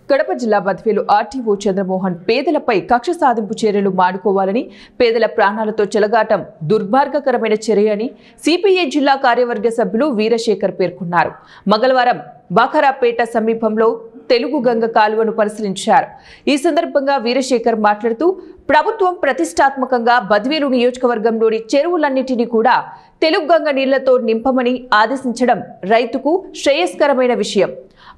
కడప జిల్లా బద్వేలు ఆర్టీఓ చంద్రమోహన్ పేదలపై కక్ష సాధింపు చర్యలు మానుకోవాలని, పేదల ప్రాణాలతో చెలగాటం దుర్మార్గకరమైన చర్య అని సిపిఐ జిల్లా కార్యవర్గ సభ్యులు వీరశేఖర్ పేర్కొన్నారు. మంగళవారం బాఖరాపేట సమీపంలో తెలుగు గంగ కాలువను పరిశీలించారు. ఈ సందర్భంగా వీరశేఖర్ మాట్లాడుతూ, ప్రభుత్వం ప్రతిష్టాత్మకంగా బద్వేలు నియోజకవర్గంలోని చెరువులన్నింటినీ కూడా తెలుగు గంగ నీళ్లతో నింపమని ఆదేశించడం రైతుకు శ్రేయస్కరమైన విషయం.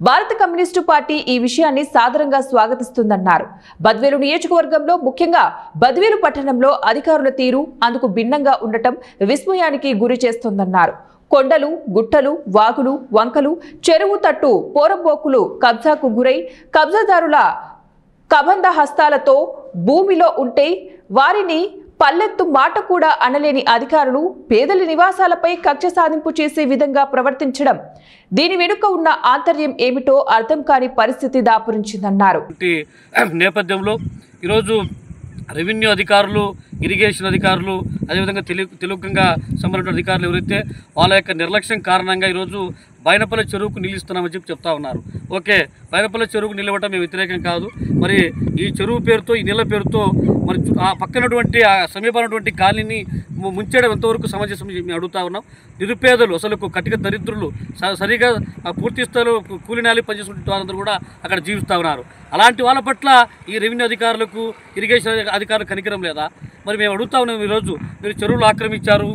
భారత కమ్యూనిస్టు పార్టీ ఈ విషయాన్ని సాదరంగా స్వాగతిస్తుందన్నారు. బద్వేలు నియోజకవర్గంలో, ముఖ్యంగా బద్వేలు పట్టణంలో అధికారుల తీరు అందుకు భిన్నంగా ఉండటం విస్మయానికి గురి చేస్తోందన్నారు. కొండలు, గుట్టలు, వాగులు, వంకలు, చెరువు తట్టు పోరంబోకులు కబ్జాకు గురై కబ్జాదారుల కబంధ హస్తాలతో భూమిలో ఉంటే వారిని పల్లెత్తు మాట కూడా అనలేని అధికారులు పేదల నివాసాలపై కక్ష సాధింపు చేసే విధంగా ప్రవర్తించడం, దీని వెనుక ఉన్న ఆంతర్యం ఏమిటో అర్థం కాని పరిస్థితి దాపురించిందన్నారు. నేపథ్యంలో ఈరోజు రెవెన్యూ అధికారులు, ఇరిగేషన్ అధికారులు, అదేవిధంగా తెలుగుగా సంబంధించిన అధికారులు ఎవరైతే వాళ్ళ యొక్క నిర్లక్ష్యం కారణంగా ఈరోజు బైనపల్లి చెరువుకు నిలుస్తున్నామని చెప్తా ఉన్నారు. ఓకే, బైనపల్లి చెరువుకు నిలవటం మేము వ్యతిరేకం కాదు. మరి ఈ చెరువు పేరుతో, ఈ నీళ్ళ పేరుతో మరి ఆ పక్కనటువంటి ఆ సమీపమైనటువంటి కాలనీని ముంచేయడం ఎంతవరకు సమంజసం మేము అడుగుతా ఉన్నాం. నిరుపేదలు, అసలు కటిక దరిద్రులు, సరిగా పూర్తి స్థాయిలో కూలినాలి పనిచేసుకుంటే వారందరూ కూడా అక్కడ జీవిస్తూ ఉన్నారు. అలాంటి వాళ్ళ పట్ల ఈ రెవెన్యూ అధికారులకు, ఇరిగేషన్ అధికారులకు కనికరం లేదా? మరి మేము అడుగుతా ఉన్నాం, ఈరోజు మీరు చెరువులు ఆక్రమించారు,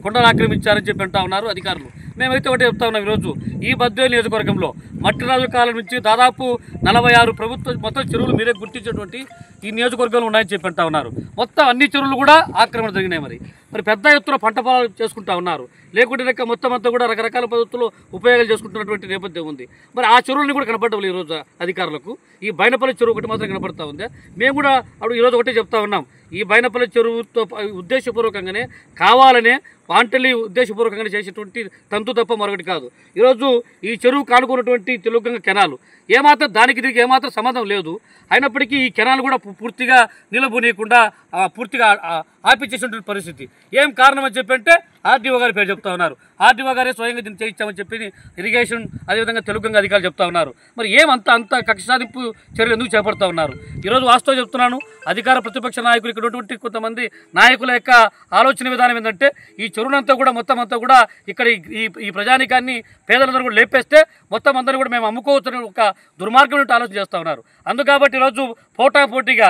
కొండలు ఆక్రమించారని చెప్పి అంటా ఉన్నారు అధికారులు. మేమైతే ఒకటే చెప్తా ఉన్నాం, ఈరోజు ఈ బద్వేలు నియోజకవర్గంలో మట్టిరాజు కాలం నుంచి దాదాపు 46 ప్రభుత్వ మొత్తం చెరువులు మీరే గుర్తించేటువంటి ఈ నియోజకవర్గంలో ఉన్నాయని చెప్పి అంటా ఉన్నారు. మొత్తం అన్ని చెరువులు కూడా ఆక్రమణ జరిగినాయి. మరి పెద్ద ఎత్తున పంట పొలాలు చేసుకుంటా ఉన్నారు. లేకుంటే మొత్తం అంతా కూడా రకరకాల పద్ధతుల్లో ఉపయోగాలు చేసుకుంటున్నటువంటి నేపథ్యం ఉంది. మరి ఆ చెరువులని కూడా కనపడడం ఈరోజు అధికారులకు. ఈ బైనపల్లి చెరువు ఒకటి మాత్రం కనపడతా ఉంది. మేము కూడా అప్పుడు ఈరోజు ఒకటే చెప్తా ఉన్నాం, ఈ బైనపల్లి చెరువుతో ఉద్దేశపూర్వకంగానే, కావాలనే వాంటలి ఉద్దేశపూర్వకంగా చేసేటువంటి తంతు తప్ప మరొకటి కాదు. ఈరోజు ఈ చెరువు కానుకున్నటువంటి తెలుగుగంగ కెనాలు ఏమాత్రం దానికి దీనికి ఏమాత్రం సంబంధం లేదు. అయినప్పటికీ ఈ కెనాలు కూడా పూర్తిగా నిలబోనీయకుండా పూర్తిగా ఆపిచ్చేసినటువంటి పరిస్థితి. ఏం కారణం అని చెప్పంటే ఆర్డీఓ గారి పేరు చెప్తా ఉన్నారు. ఆర్డీఓ గారే స్వయంగా దీన్ని చేయించామని చెప్పి ఇరిగేషన్ అదేవిధంగా తెలుగుగంగ అధికారులు చెప్తా ఉన్నారు. మరి అంత కక్ష సాధింపు చర్యలు ఎందుకు చేపడతా ఉన్నారు? ఈరోజు వాస్తవం చెప్తున్నాను, అధికార ప్రతిపక్ష నాయకులు ఇక్కడ ఉన్నటువంటి కొంతమంది నాయకుల యొక్క ఆలోచన విధానం ఏంటంటే, ఈ చెరువునంతా కూడా మొత్తం అంతా కూడా ఇక్కడ ఈ ప్రజానికాన్ని, పేదలందరూ కూడా లేపేస్తే మొత్తం అందరూ కూడా మేము అమ్ముకోవచ్చని ఒక దుర్మార్గం ఆలోచన చేస్తూ ఉన్నారు. అందుకబట్టి ఈరోజు పోటాపోటీగా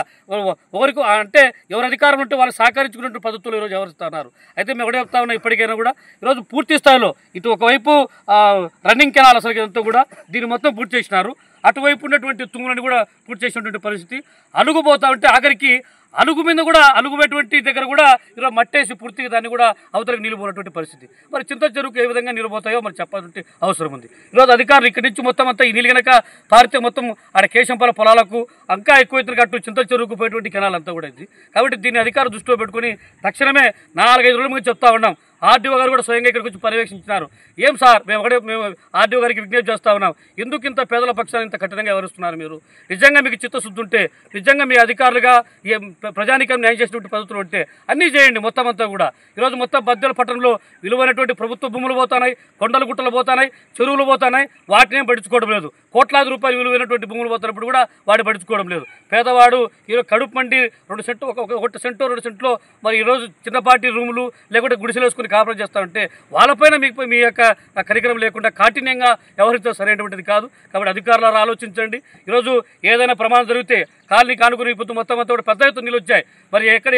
ఒకరికి అంటే ఎవరు అధికారం ఉంటే వాళ్ళు సహకరించుకునే పద్ధతులు ఈరోజు వ్యవహరిస్తున్నారు. అయితే మేము ఒకటే చెప్తా ఉన్నాం, ఇప్పటికైనా కూడా ఈరోజు పూర్తి స్థాయిలో ఇటు ఒకవైపు రన్నింగ్ కెనాల్ అసలు అంతా కూడా దీన్ని మొత్తం పూర్తి చేసినారు. అటువైపు ఉన్నటువంటి తుంగులను కూడా పూర్తి చేసినటువంటి పరిస్థితి. అలుగుపోతా ఉంటే ఆఖరికి అలుగు మీద కూడా, అలుగుపోయేటువంటి దగ్గర కూడా ఈరోజు మట్టేసి పూర్తిగా దాన్ని కూడా అవతలకు నిలిపోయినటువంటి పరిస్థితి. మరి చింత చెరువుకు ఏ విధంగా నిలిపోతాయో మరి చెప్పాలంటే అవసరం ఉంది. ఈరోజు అధికారులు ఇక్కడి నుంచి మొత్తం అంతా ఈ నీళ్ళు కనుక పారితే మొత్తం ఆడ కేశంపల పొలాలకు ఇంకా ఎక్కువ ఎత్తున కట్టు చింత చెరువుకు పోయేటువంటి కెనాల్ అంతా కూడా ఇది. కాబట్టి దీన్ని అధికారులు దృష్టిలో పెట్టుకుని తక్షణమే 4-5 రోజుల ముందు చెప్తా ఉన్నాం. ఆర్డీఓ గారు కూడా స్వయంగా ఇక్కడికి వచ్చి పర్యవేక్షించినారు. ఏం సార్, మేము ఆర్డీఓ గారికి విజ్ఞప్తి చేస్తా ఉన్నాం, ఎందుకు ఇంత పేదల పక్షాన్ని ఇంత కఠినంగా వ్యవహరిస్తున్నారు? మీరు నిజంగా మీకు చిత్తశుద్ధి ఉంటే, నిజంగా మీ అధికారులుగా ప్రజానికం న్యాయం చేసినటువంటి పద్ధతులు ఉంటే అన్నీ చేయండి. మొత్తం అంతా కూడా ఈరోజు మొత్తం బద్వేలు పట్టణంలో విలువైనటువంటి ప్రభుత్వ భూములు పోతున్నాయి, కొండలు గుట్టలు పోతున్నాయి, చెరువులు పోతున్నాయి. వాటిని పట్టించుకోవడం లేదు. కోట్లాది రూపాయలు విలువైనటువంటి భూములు పోతున్నప్పుడు కూడా వాటి పట్టించుకోవడం లేదు. పేదవాడు ఈరోజు కడుపు మండి 2 సెంటు, 1 సెంటు 2 సెంట్లో మరి ఈరోజు చిన్నపాటి రూములు లేకుంటే గుడిసెలు వేసుకుని కాపురం చేస్తూ ఉంటే వాళ్ళపైన మీ యొక్క కరికరం లేకుండా కాఠిన్యంగా వ్యవహరించడం సరైనటువంటిది కాదు. కాబట్టి అధికారులు ఆలోచించండి. ఈరోజు ఏదైనా ప్రమాదం జరిగితే కాలనీ కానుకుని మొత్తం అంతా కూడా పెద్ద ఎత్తున నీళ్ళు వచ్చాయి. మరి ఎక్కడ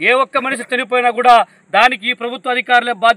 ఏ ఒక్క మనిషి చనిపోయినా కూడా దానికి ప్రభుత్వ అధికారులే బాధ్యత.